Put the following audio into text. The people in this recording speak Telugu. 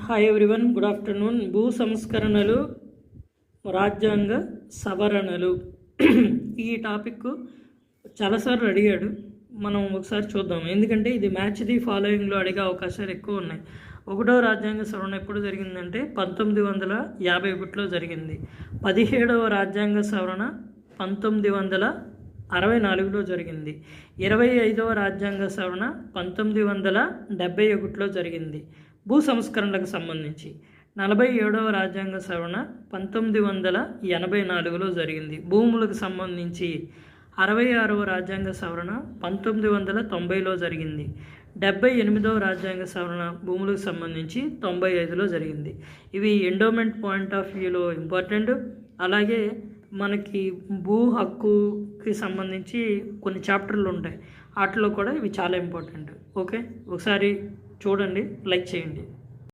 Hi everyone, good afternoon. భూ సంస్కరణలు, రాజ్యాంగ సవరణలు ఈ టాపిక్ చాలాసార్లు అడిగాడు. మనం ఒకసారి చూద్దాం, ఎందుకంటే ఇది మ్యాచ్ ది ఫాలోయింగ్లో అడిగే అవకాశాలు ఎక్కువ ఉన్నాయి. 1వ రాజ్యాంగ సవరణ ఎప్పుడు జరిగిందంటే 1951లో జరిగింది. 17వ రాజ్యాంగ సవరణ 1964లో జరిగింది. 25వ రాజ్యాంగ సవరణ 1971లో జరిగింది భూ సంస్కరణలకు సంబంధించి. 47వ రాజ్యాంగ సవరణ 1984లో జరిగింది భూములకు సంబంధించి. 66వ రాజ్యాంగ సవరణ 1990లో జరిగింది. 78వ రాజ్యాంగ సవరణ భూములకు సంబంధించి 95లో జరిగింది. ఇవి ఎండోమెంట్ పాయింట్ ఆఫ్ వ్యూలో ఇంపార్టెంట్. అలాగే మనకి భూ హక్కుకి సంబంధించి కొన్ని చాప్టర్లు ఉంటాయి, వాటిలో కూడా ఇవి చాలా ఇంపార్టెంట్. ఓకే, ఒకసారి చూడండి, లైక్ చేయండి.